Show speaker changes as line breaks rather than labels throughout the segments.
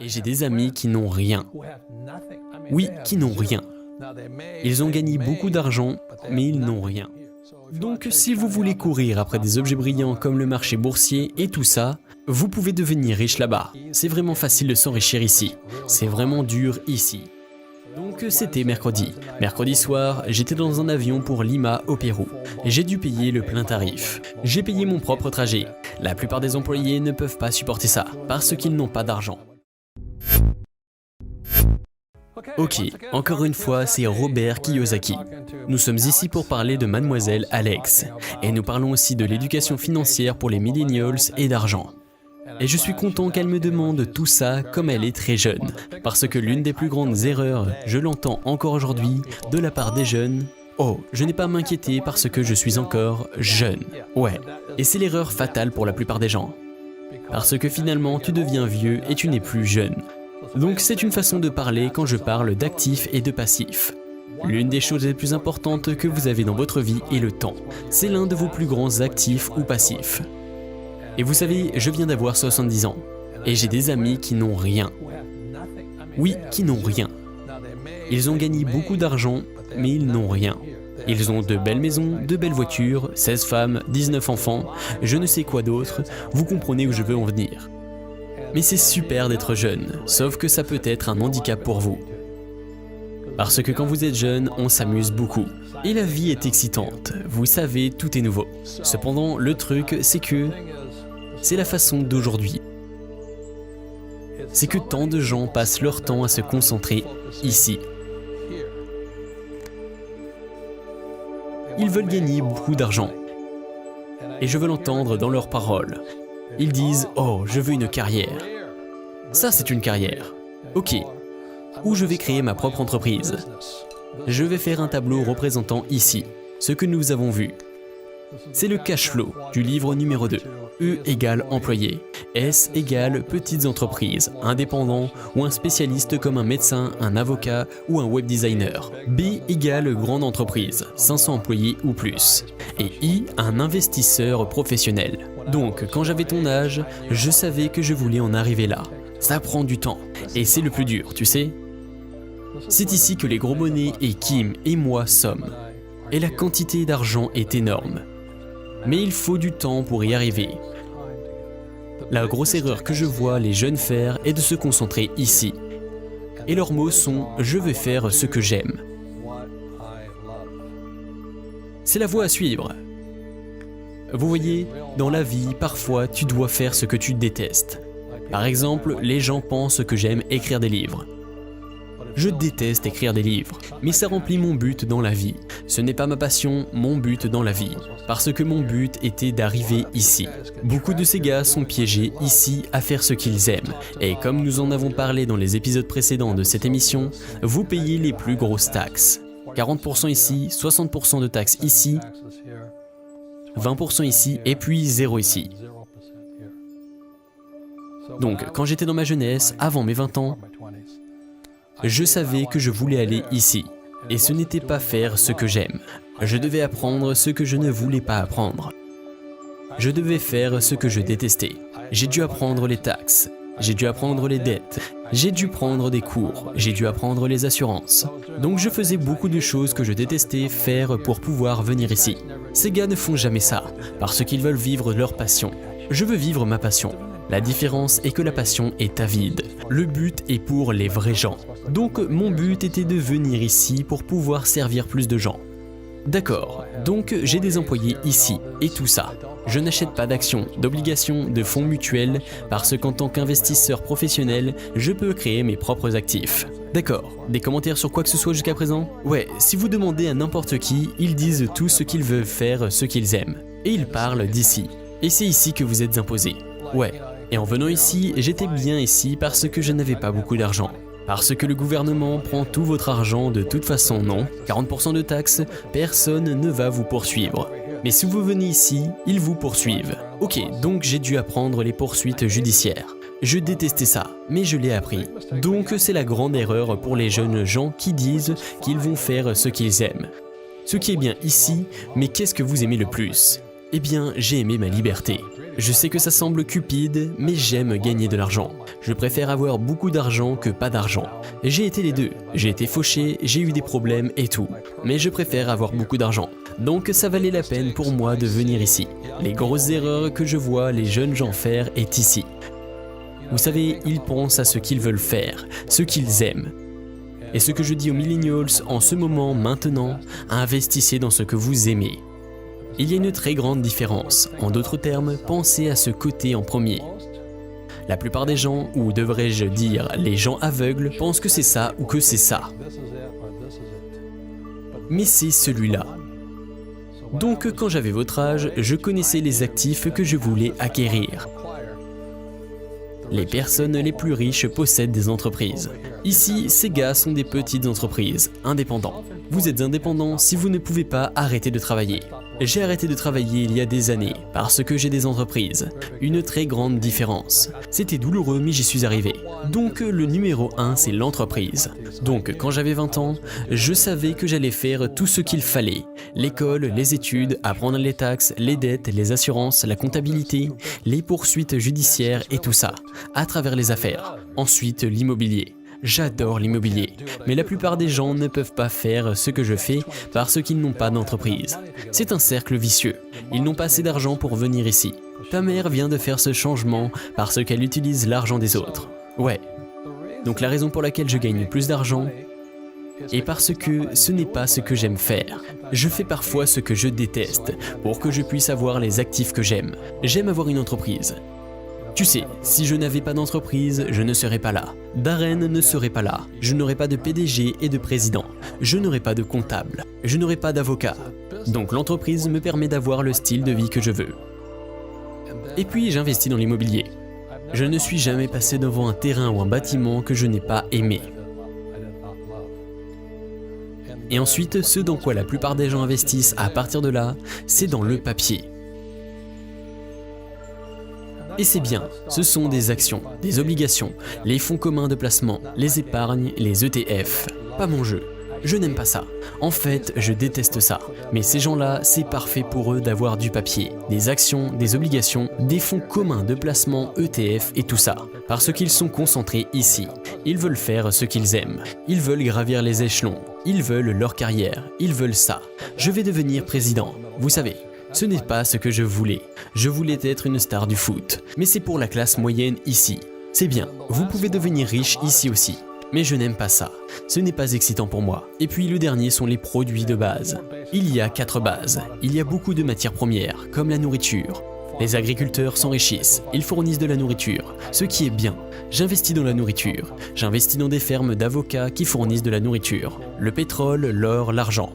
Et j'ai des amis qui n'ont rien. Oui, qui n'ont rien. Ils ont gagné beaucoup d'argent, mais ils n'ont rien. Donc si vous voulez courir après des objets brillants comme le marché boursier et tout ça, vous pouvez devenir riche là-bas. C'est vraiment facile de s'enrichir ici. C'est vraiment dur ici. Donc c'était mercredi. Mercredi soir, j'étais dans un avion pour Lima au Pérou. J'ai dû payer le plein tarif. J'ai payé mon propre trajet. La plupart des employés ne peuvent pas supporter ça, parce qu'ils n'ont pas d'argent. Ok, encore une fois, c'est Robert Kiyosaki. Nous sommes ici pour parler de Mademoiselle Alex. Et nous parlons aussi de l'éducation financière pour les millennials et d'argent. Et je suis content qu'elle me demande tout ça comme elle est très jeune. Parce que l'une des plus grandes erreurs, je l'entends encore aujourd'hui, de la part des jeunes, oh, je n'ai pas à m'inquiéter parce que je suis encore jeune. Ouais, et c'est l'erreur fatale pour la plupart des gens. Parce que finalement, tu deviens vieux et tu n'es plus jeune. Donc c'est une façon de parler quand je parle d'actifs et de passifs. L'une des choses les plus importantes que vous avez dans votre vie est le temps. C'est l'un de vos plus grands actifs ou passifs. Et vous savez, je viens d'avoir 70 ans. Et j'ai des amis qui n'ont rien. Oui, qui n'ont rien. Ils ont gagné beaucoup d'argent, mais ils n'ont rien. Ils ont de belles maisons, de belles voitures, 16 femmes, 19 enfants, je ne sais quoi d'autre, vous comprenez où je veux en venir. Mais c'est super d'être jeune, sauf que ça peut être un handicap pour vous. Parce que quand vous êtes jeune, on s'amuse beaucoup. Et la vie est excitante, vous savez, tout est nouveau. Cependant, le truc, c'est que c'est la façon d'aujourd'hui. C'est que tant de gens passent leur temps à se concentrer ici. Ils veulent gagner beaucoup d'argent. Et je veux l'entendre dans leurs paroles. Ils disent « Oh, je veux une carrière ». Ça, c'est une carrière. Ok. Ou je vais créer ma propre entreprise. Je vais faire un tableau représentant ici, ce que nous avons vu. C'est le cash flow du livre numéro 2. E égale employé. S égale petites entreprises, indépendant ou un spécialiste comme un médecin, un avocat ou un web designer. B égale grande entreprise, 500 employés ou plus. Et I, un investisseur professionnel. Donc, quand j'avais ton âge, je savais que je voulais en arriver là. Ça prend du temps. Et c'est le plus dur, tu sais. C'est ici que les gros bonnets et Kim et moi sommes. Et la quantité d'argent est énorme. Mais il faut du temps pour y arriver. La grosse erreur que je vois les jeunes faire est de se concentrer ici. Et leurs mots sont « je vais faire ce que j'aime ». C'est la voie à suivre. Vous voyez, dans la vie, parfois, tu dois faire ce que tu détestes. Par exemple, les gens pensent que j'aime écrire des livres. Je déteste écrire des livres, mais ça remplit mon but dans la vie. Ce n'est pas ma passion, mon but dans la vie. Parce que mon but était d'arriver ici. Beaucoup de ces gars sont piégés ici à faire ce qu'ils aiment. Et comme nous en avons parlé dans les épisodes précédents de cette émission, vous payez les plus grosses taxes. 40% ici, 60% de taxes ici, 20% ici et puis 0 ici. Donc, quand j'étais dans ma jeunesse, avant mes 20 ans, je savais que je voulais aller ici. Et ce n'était pas faire ce que j'aime. Je devais apprendre ce que je ne voulais pas apprendre. Je devais faire ce que je détestais. J'ai dû apprendre les taxes. J'ai dû apprendre les dettes. J'ai dû prendre des cours. J'ai dû apprendre les assurances. Donc je faisais beaucoup de choses que je détestais faire pour pouvoir venir ici. Ces gars ne font jamais ça, parce qu'ils veulent vivre leur passion. Je veux vivre ma passion. La différence est que la passion est avide. Le but est pour les vrais gens. Donc mon but était de venir ici pour pouvoir servir plus de gens. D'accord, donc j'ai des employés ici et tout ça. Je n'achète pas d'actions, d'obligations, de fonds mutuels parce qu'en tant qu'investisseur professionnel, je peux créer mes propres actifs. D'accord, des commentaires sur quoi que ce soit jusqu'à présent? Ouais, si vous demandez à n'importe qui, ils disent tout ce qu'ils veulent faire, ce qu'ils aiment. Et ils parlent d'ici. Et c'est ici que vous êtes imposés. Ouais. Et en venant ici, j'étais bien ici parce que je n'avais pas beaucoup d'argent. Parce que le gouvernement prend tout votre argent de toute façon, non. 40% de taxes, personne ne va vous poursuivre. Mais si vous venez ici, ils vous poursuivent. Ok, donc j'ai dû apprendre les poursuites judiciaires. Je détestais ça, mais je l'ai appris. Donc c'est la grande erreur pour les jeunes gens qui disent qu'ils vont faire ce qu'ils aiment. Ce qui est bien ici, mais qu'est-ce que vous aimez le plus? Eh bien, j'ai aimé ma liberté. Je sais que ça semble cupide, mais j'aime gagner de l'argent. Je préfère avoir beaucoup d'argent que pas d'argent. J'ai été les deux. J'ai été fauché, j'ai eu des problèmes et tout. Mais je préfère avoir beaucoup d'argent. Donc ça valait la peine pour moi de venir ici. Les grosses erreurs que je vois les jeunes gens faire est ici. Vous savez, ils pensent à ce qu'ils veulent faire, ce qu'ils aiment. Et ce que je dis aux millennials en ce moment, maintenant, investissez dans ce que vous aimez. Il y a une très grande différence. En d'autres termes, pensez à ce côté en premier. La plupart des gens, ou devrais-je dire les gens aveugles, pensent que c'est ça ou que c'est ça. Mais c'est celui-là. Donc quand j'avais votre âge, je connaissais les actifs que je voulais acquérir. Les personnes les plus riches possèdent des entreprises. Ici, ces gars sont des petites entreprises, indépendants. Vous êtes indépendant si vous ne pouvez pas arrêter de travailler. J'ai arrêté de travailler il y a des années parce que j'ai des entreprises. Une très grande différence. C'était douloureux mais j'y suis arrivé. Donc le numéro 1 c'est l'entreprise. Donc quand j'avais 20 ans, je savais que j'allais faire tout ce qu'il fallait. L'école, les études, apprendre les taxes, les dettes, les assurances, la comptabilité, les poursuites judiciaires et tout ça, à travers les affaires. Ensuite l'immobilier. J'adore l'immobilier, mais la plupart des gens ne peuvent pas faire ce que je fais parce qu'ils n'ont pas d'entreprise. C'est un cercle vicieux. Ils n'ont pas assez d'argent pour venir ici. Ta mère vient de faire ce changement parce qu'elle utilise l'argent des autres. Ouais. Donc la raison pour laquelle je gagne plus d'argent est parce que ce n'est pas ce que j'aime faire. Je fais parfois ce que je déteste pour que je puisse avoir les actifs que j'aime. J'aime avoir une entreprise. Tu sais, si je n'avais pas d'entreprise, je ne serais pas là. Darren ne serait pas là. Je n'aurais pas de PDG et de président. Je n'aurais pas de comptable. Je n'aurais pas d'avocat. Donc l'entreprise me permet d'avoir le style de vie que je veux. Et puis j'investis dans l'immobilier. Je ne suis jamais passé devant un terrain ou un bâtiment que je n'ai pas aimé. Et ensuite, ce dans quoi la plupart des gens investissent à partir de là, c'est dans le papier. Et c'est bien, ce sont des actions, des obligations, les fonds communs de placement, les épargnes, les ETF. Pas mon jeu. Je n'aime pas ça. En fait, je déteste ça. Mais ces gens-là, c'est parfait pour eux d'avoir du papier, des actions, des obligations, des fonds communs de placement, ETF et tout ça. Parce qu'ils sont concentrés ici. Ils veulent faire ce qu'ils aiment. Ils veulent gravir les échelons. Ils veulent leur carrière. Ils veulent ça. Je vais devenir président. Vous savez. Ce n'est pas ce que je voulais. Je voulais être une star du foot. Mais c'est pour la classe moyenne ici. C'est bien, vous pouvez devenir riche ici aussi. Mais je n'aime pas ça. Ce n'est pas excitant pour moi. Et puis le dernier sont les produits de base. Il y a 4 bases. Il y a beaucoup de matières premières, comme la nourriture. Les agriculteurs s'enrichissent, ils fournissent de la nourriture, ce qui est bien. J'investis dans la nourriture. J'investis dans des fermes d'avocats qui fournissent de la nourriture. Le pétrole, l'or, l'argent.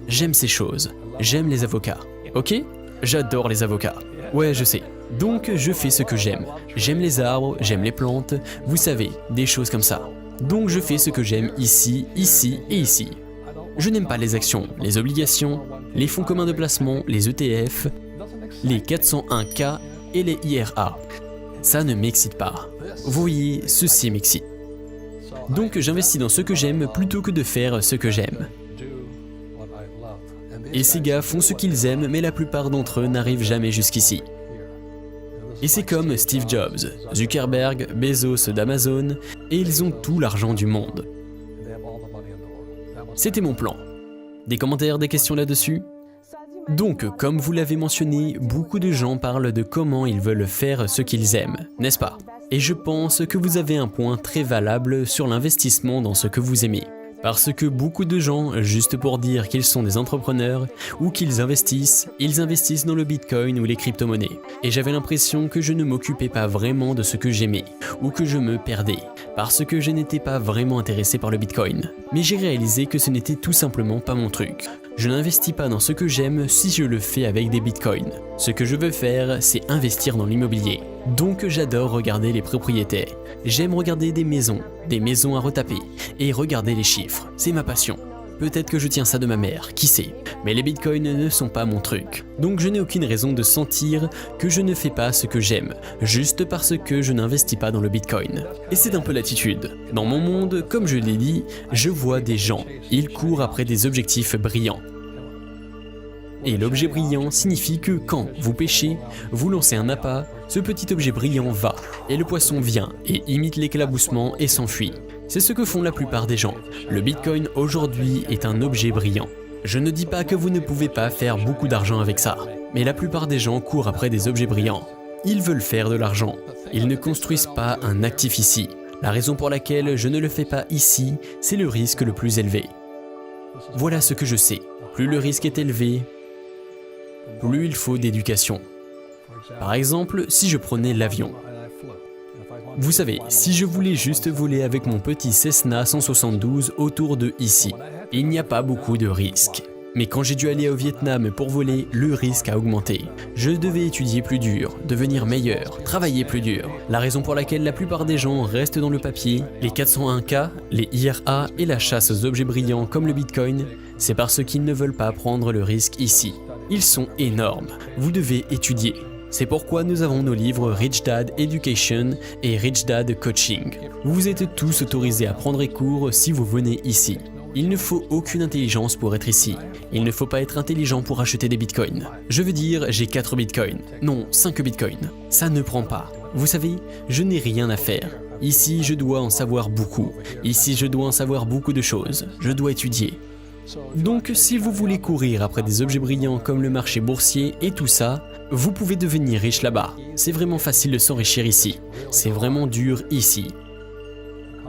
J'aime ces choses. J'aime les avocats. Ok? J'adore les avocats. Ouais, je sais. Donc, je fais ce que j'aime. J'aime les arbres, j'aime les plantes, vous savez, des choses comme ça. Donc, je fais ce que j'aime ici, ici et ici. Je n'aime pas les actions, les obligations, les fonds communs de placement, les ETF, les 401K et les IRA. Ça ne m'excite pas. Vous voyez, ceci m'excite. Donc, j'investis dans ce que j'aime plutôt que de faire ce que j'aime. Et ces gars font ce qu'ils aiment, mais la plupart d'entre eux n'arrivent jamais jusqu'ici. Et c'est comme Steve Jobs, Zuckerberg, Bezos d'Amazon, et ils ont tout l'argent du monde. C'était mon plan. Des commentaires, des questions là-dessus ? Donc, comme vous l'avez mentionné, beaucoup de gens parlent de comment ils veulent faire ce qu'ils aiment, n'est-ce pas ? Et je pense que vous avez un point très valable sur l'investissement dans ce que vous aimez. Parce que beaucoup de gens, juste pour dire qu'ils sont des entrepreneurs ou qu'ils investissent, ils investissent dans le Bitcoin ou les crypto-monnaies. Et j'avais l'impression que je ne m'occupais pas vraiment de ce que j'aimais ou que je me perdais parce que je n'étais pas vraiment intéressé par le Bitcoin. Mais j'ai réalisé que ce n'était tout simplement pas mon truc. Je n'investis pas dans ce que j'aime si je le fais avec des bitcoins. Ce que je veux faire, c'est investir dans l'immobilier. Donc j'adore regarder les propriétés. J'aime regarder des maisons à retaper, et regarder les chiffres. C'est ma passion. Peut-être que je tiens ça de ma mère, qui sait. Mais les bitcoins ne sont pas mon truc. Donc je n'ai aucune raison de sentir que je ne fais pas ce que j'aime, juste parce que je n'investis pas dans le bitcoin. Et c'est un peu l'attitude. Dans mon monde, comme je l'ai dit, je vois des gens. Ils courent après des objectifs brillants. Et l'objet brillant signifie que quand vous pêchez, vous lancez un appât, ce petit objet brillant va, et le poisson vient et imite l'éclaboussement et s'enfuit. C'est ce que font la plupart des gens. Le Bitcoin aujourd'hui est un objet brillant. Je ne dis pas que vous ne pouvez pas faire beaucoup d'argent avec ça, mais la plupart des gens courent après des objets brillants. Ils veulent faire de l'argent. Ils ne construisent pas un actif ici. La raison pour laquelle je ne le fais pas ici, c'est le risque le plus élevé. Voilà ce que je sais. Plus le risque est élevé, plus il faut d'éducation. Par exemple, si je prenais l'avion. Vous savez, si je voulais juste voler avec mon petit Cessna 172 autour de ici, il n'y a pas beaucoup de risques. Mais quand j'ai dû aller au Vietnam pour voler, le risque a augmenté. Je devais étudier plus dur, devenir meilleur, travailler plus dur. La raison pour laquelle la plupart des gens restent dans le papier, les 401K, les IRA et la chasse aux objets brillants comme le Bitcoin, c'est parce qu'ils ne veulent pas prendre le risque ici. Ils sont énormes. Vous devez étudier. C'est pourquoi nous avons nos livres Rich Dad Education et Rich Dad Coaching. Vous êtes tous autorisés à prendre cours si vous venez ici. Il ne faut aucune intelligence pour être ici. Il ne faut pas être intelligent pour acheter des bitcoins. Je veux dire, j'ai 4 bitcoins. Non, 5 bitcoins. Ça ne prend pas. Vous savez, je n'ai rien à faire. Ici, je dois en savoir beaucoup. Ici, je dois en savoir beaucoup de choses. Je dois étudier. Donc, si vous voulez courir après des objets brillants comme le marché boursier et tout ça, vous pouvez devenir riche là-bas. C'est vraiment facile de s'enrichir ici. C'est vraiment dur ici.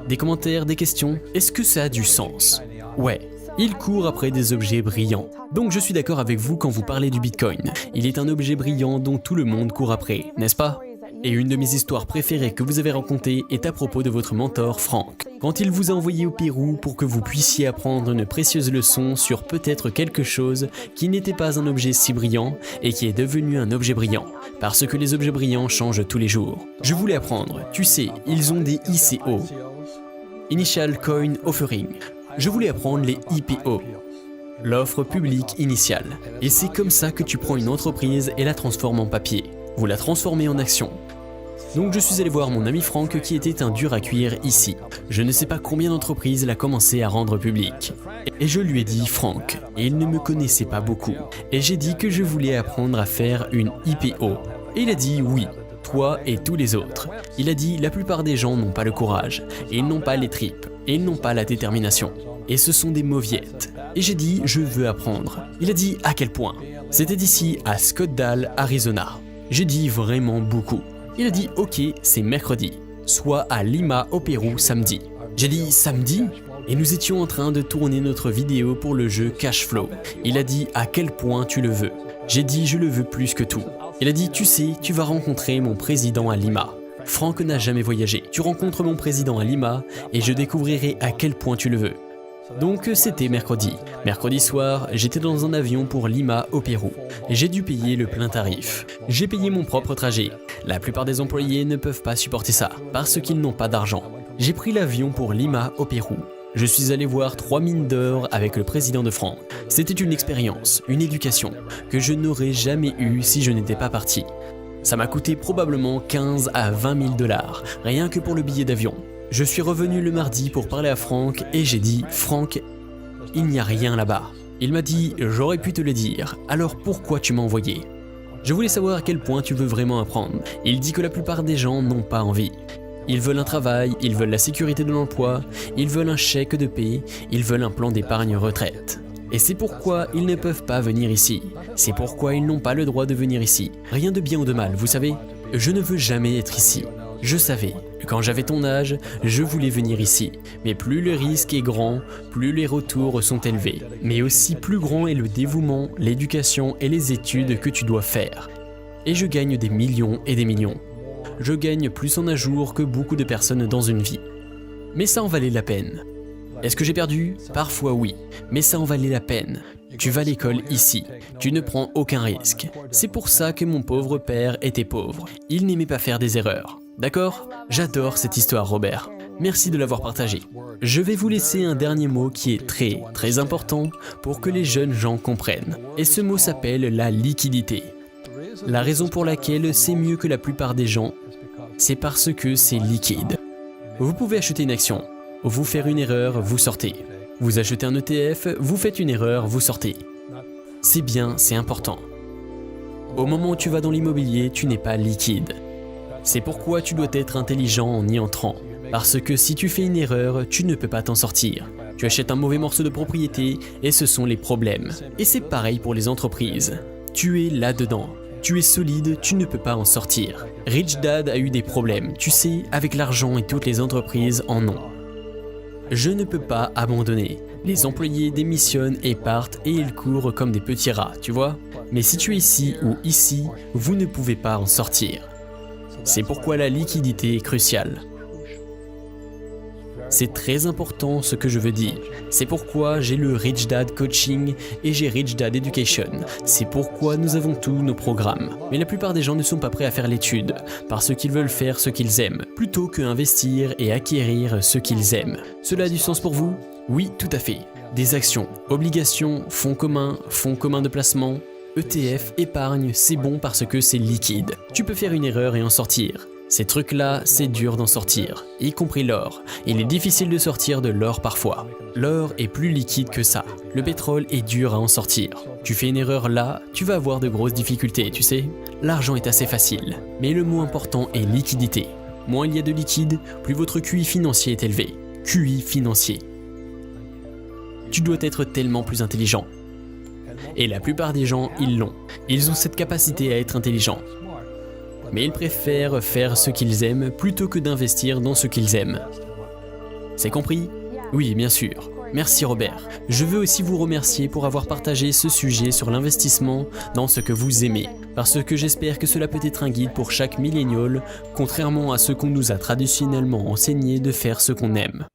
Des commentaires, des questions? Est-ce que ça a du sens? Ouais, il court après des objets brillants. Donc je suis d'accord avec vous quand vous parlez du Bitcoin. Il est un objet brillant dont tout le monde court après, n'est-ce pas? Et une de mes histoires préférées que vous avez racontées est à propos de votre mentor Frank. Quand il vous a envoyé au Pérou pour que vous puissiez apprendre une précieuse leçon sur peut-être quelque chose qui n'était pas un objet si brillant et qui est devenu un objet brillant. Parce que les objets brillants changent tous les jours. Je voulais apprendre, tu sais, ils ont des ICO. Initial Coin Offering. Je voulais apprendre les IPO. L'offre publique initiale. Et c'est comme ça que tu prends une entreprise et la transformes en papier. Vous la transformez en action. Donc je suis allé voir mon ami Frank qui était un dur à cuire ici. Je ne sais pas combien d'entreprises il a commencé à rendre public. Et je lui ai dit Frank, et il ne me connaissait pas beaucoup. Et j'ai dit que je voulais apprendre à faire une IPO. Et il a dit oui, toi et tous les autres. Il a dit la plupart des gens n'ont pas le courage, et ils n'ont pas les tripes, et ils n'ont pas la détermination. Et ce sont des mauviettes. Et j'ai dit je veux apprendre. Il a dit à quel point? C'était ici à Scottsdale, Arizona. J'ai dit vraiment beaucoup. Il a dit ok, c'est mercredi, soit à Lima au Pérou samedi. J'ai dit samedi? Et nous étions en train de tourner notre vidéo pour le jeu Cashflow. Il a dit à quel point tu le veux? J'ai dit je le veux plus que tout. Il a dit tu sais, tu vas rencontrer mon président à Lima. Frank n'a jamais voyagé. Tu rencontres mon président à Lima et je découvrirai à quel point tu le veux. Donc c'était mercredi. Mercredi soir, j'étais dans un avion pour Lima au Pérou. J'ai dû payer le plein tarif. J'ai payé mon propre trajet. La plupart des employés ne peuvent pas supporter ça, parce qu'ils n'ont pas d'argent. J'ai pris l'avion pour Lima au Pérou. Je suis allé voir 3 mines d'or avec le président de Frank. C'était une expérience, une éducation, que je n'aurais jamais eue si je n'étais pas parti. Ça m'a coûté probablement 15 à 20 000 $, rien que pour le billet d'avion. Je suis revenu le mardi pour parler à Frank et j'ai dit « Frank, il n'y a rien là-bas ». Il m'a dit « J'aurais pu te le dire, alors pourquoi tu m'as envoyé ?» Je voulais savoir à quel point tu veux vraiment apprendre. Il dit que la plupart des gens n'ont pas envie. Ils veulent un travail, ils veulent la sécurité de l'emploi, ils veulent un chèque de paie, ils veulent un plan d'épargne retraite. Et c'est pourquoi ils ne peuvent pas venir ici. C'est pourquoi ils n'ont pas le droit de venir ici. Rien de bien ou de mal, vous savez. Je ne veux jamais être ici. Je savais, quand j'avais ton âge, je voulais venir ici. Mais plus le risque est grand, plus les retours sont élevés. Mais aussi plus grand est le dévouement, l'éducation et les études que tu dois faire. Et je gagne des millions et des millions. Je gagne plus en un jour que beaucoup de personnes dans une vie. Mais ça en valait la peine. Est-ce que j'ai perdu? Parfois oui, mais ça en valait la peine. Tu vas à l'école ici, tu ne prends aucun risque. C'est pour ça que mon pauvre père était pauvre. Il n'aimait pas faire des erreurs. D'accord? J'adore cette histoire, Robert. Merci de l'avoir partagée. Je vais vous laisser un dernier mot qui est très, très important pour que les jeunes gens comprennent. Et ce mot s'appelle la liquidité. La raison pour laquelle c'est mieux que la plupart des gens, c'est parce que c'est liquide. Vous pouvez acheter une action. Vous faire une erreur, vous sortez. Vous achetez un ETF, vous faites une erreur, vous sortez. C'est bien, c'est important. Au moment où tu vas dans l'immobilier, tu n'es pas liquide. C'est pourquoi tu dois être intelligent en y entrant. Parce que si tu fais une erreur, tu ne peux pas t'en sortir. Tu achètes un mauvais morceau de propriété et ce sont les problèmes. Et c'est pareil pour les entreprises. Tu es là-dedans. Tu es solide, tu ne peux pas en sortir. Rich Dad a eu des problèmes, tu sais, avec l'argent et toutes les entreprises en ont. Je ne peux pas abandonner. Les employés démissionnent et partent et ils courent comme des petits rats, tu vois? Mais si tu es ici ou ici, vous ne pouvez pas en sortir. C'est pourquoi la liquidité est cruciale. C'est très important ce que je veux dire. C'est pourquoi j'ai le Rich Dad Coaching et j'ai Rich Dad Education. C'est pourquoi nous avons tous nos programmes. Mais la plupart des gens ne sont pas prêts à faire l'étude, parce qu'ils veulent faire ce qu'ils aiment, plutôt que investir et acquérir ce qu'ils aiment. Cela a du sens pour vous? Oui, tout à fait. Des actions, obligations, fonds communs de placement, ETF, épargne, c'est bon parce que c'est liquide. Tu peux faire une erreur et en sortir. Ces trucs-là, c'est dur d'en sortir, y compris l'or. Il est difficile de sortir de l'or parfois. L'or est plus liquide que ça. Le pétrole est dur à en sortir. Tu fais une erreur là, tu vas avoir de grosses difficultés, tu sais. L'argent est assez facile, mais le mot important est liquidité. Moins il y a de liquide, plus votre QI financier est élevé. QI financier. Tu dois être tellement plus intelligent. Et la plupart des gens, ils l'ont. Ils ont cette capacité à être intelligents. Mais ils préfèrent faire ce qu'ils aiment plutôt que d'investir dans ce qu'ils aiment. C'est compris? Oui, bien sûr. Merci Robert. Je veux aussi vous remercier pour avoir partagé ce sujet sur l'investissement dans ce que vous aimez, parce que j'espère que cela peut être un guide pour chaque millénial, contrairement à ce qu'on nous a traditionnellement enseigné de faire ce qu'on aime.